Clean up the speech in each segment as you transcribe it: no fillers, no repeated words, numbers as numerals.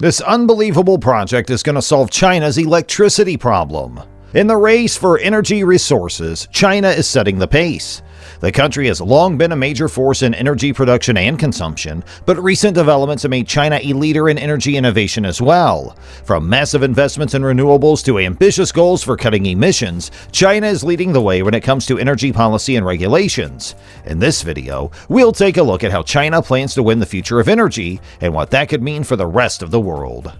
This unbelievable project is going to solve China's electricity problem. In the race for energy resources, China is setting the pace. The country has long been a major force in energy production and consumption, but recent developments have made China a leader in energy innovation as well. From massive investments in renewables to ambitious goals for cutting emissions, China is leading the way when it comes to energy policy and regulations. In this video, we'll take a look at how China plans to win the future of energy and what that could mean for the rest of the world.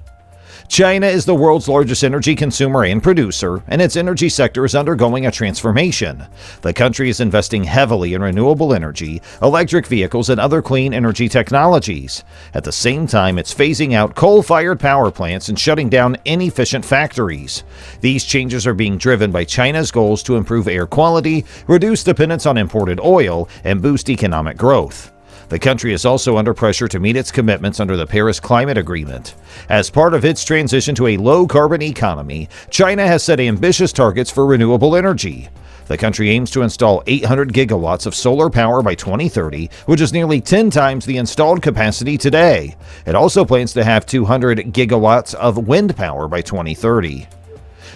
China is the world's largest energy consumer and producer, and its energy sector is undergoing a transformation. The country is investing heavily in renewable energy, electric vehicles, and other clean energy technologies. At the same time, it's phasing out coal-fired power plants and shutting down inefficient factories. These changes are being driven by China's goals to improve air quality, reduce dependence on imported oil, and boost economic growth. The country is also under pressure to meet its commitments under the Paris Climate Agreement. As part of its transition to a low-carbon economy, China has set ambitious targets for renewable energy. The country aims to install 800 gigawatts of solar power by 2030, which is nearly 10 times the installed capacity today. It also plans to have 200 gigawatts of wind power by 2030.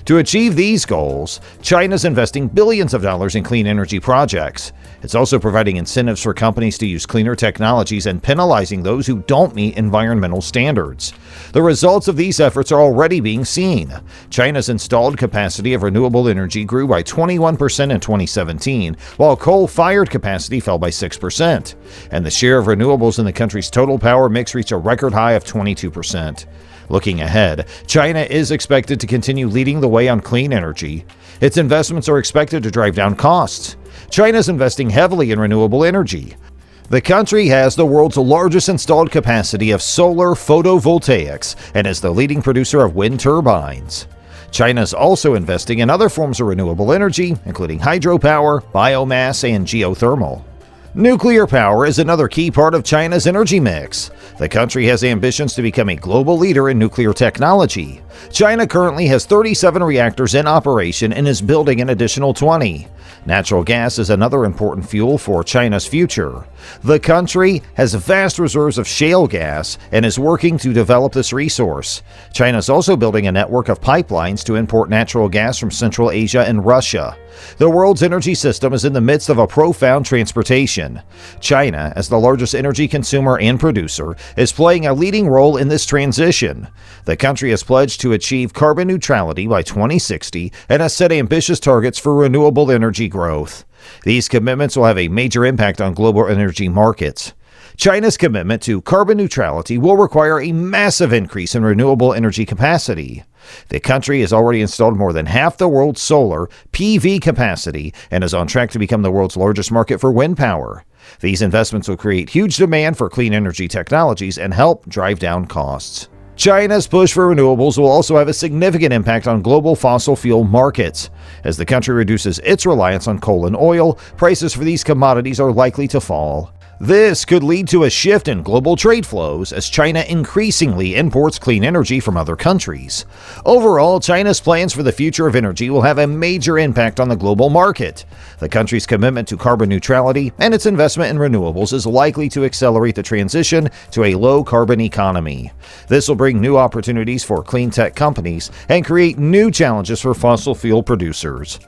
To achieve these goals, China's investing billions of dollars in clean energy projects. It's also providing incentives for companies to use cleaner technologies and penalizing those who don't meet environmental standards. The results of these efforts are already being seen. China's installed capacity of renewable energy grew by 21% in 2017, while coal-fired capacity fell by 6%, and the share of renewables in the country's total power mix reached a record high of 22%. Looking ahead, China is expected to continue leading the way on clean energy. Its investments are expected to drive down costs. China is investing heavily in renewable energy. The country has the world's largest installed capacity of solar photovoltaics and is the leading producer of wind turbines. China is also investing in other forms of renewable energy, including hydropower, biomass, and geothermal. Nuclear power is another key part of China's energy mix. The country has ambitions to become a global leader in nuclear technology. China currently has 37 reactors in operation and is building an additional 20. Natural gas is another important fuel for China's future. The country has vast reserves of shale gas and is working to develop this resource. China is also building a network of pipelines to import natural gas from Central Asia and Russia. The world's energy system is in the midst of a profound transformation. China, as the largest energy consumer and producer, is playing a leading role in this transition. The country has pledged to achieve carbon neutrality by 2060 and has set ambitious targets for renewable energy growth. These commitments will have a major impact on global energy markets. China's commitment to carbon neutrality will require a massive increase in renewable energy capacity. The country has already installed more than half the world's solar PV capacity and is on track to become the world's largest market for wind power. These investments will create huge demand for clean energy technologies and help drive down costs. China's push for renewables will also have a significant impact on global fossil fuel markets. As the country reduces its reliance on coal and oil, prices for these commodities are likely to fall. This could lead to a shift in global trade flows as China increasingly imports clean energy from other countries. Overall, China's plans for the future of energy will have a major impact on the global market. The country's commitment to carbon neutrality and its investment in renewables is likely to accelerate the transition to a low-carbon economy. This will bring new opportunities for clean tech companies and create new challenges for fossil fuel producers.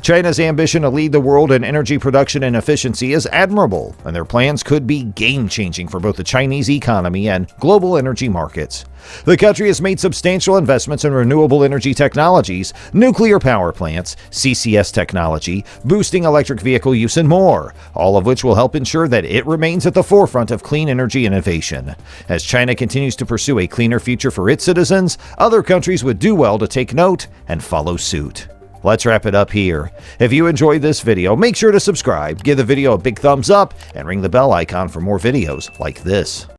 China's ambition to lead the world in energy production and efficiency is admirable, and their plans could be game-changing for both the Chinese economy and global energy markets. The country has made substantial investments in renewable energy technologies, nuclear power plants, CCS technology, boosting electric vehicle use, and more, all of which will help ensure that it remains at the forefront of clean energy innovation. As China continues to pursue a cleaner future for its citizens, other countries would do well to take note and follow suit. Let's wrap it up here. If you enjoyed this video, make sure to subscribe, give the video a big thumbs up, and ring the bell icon for more videos like this.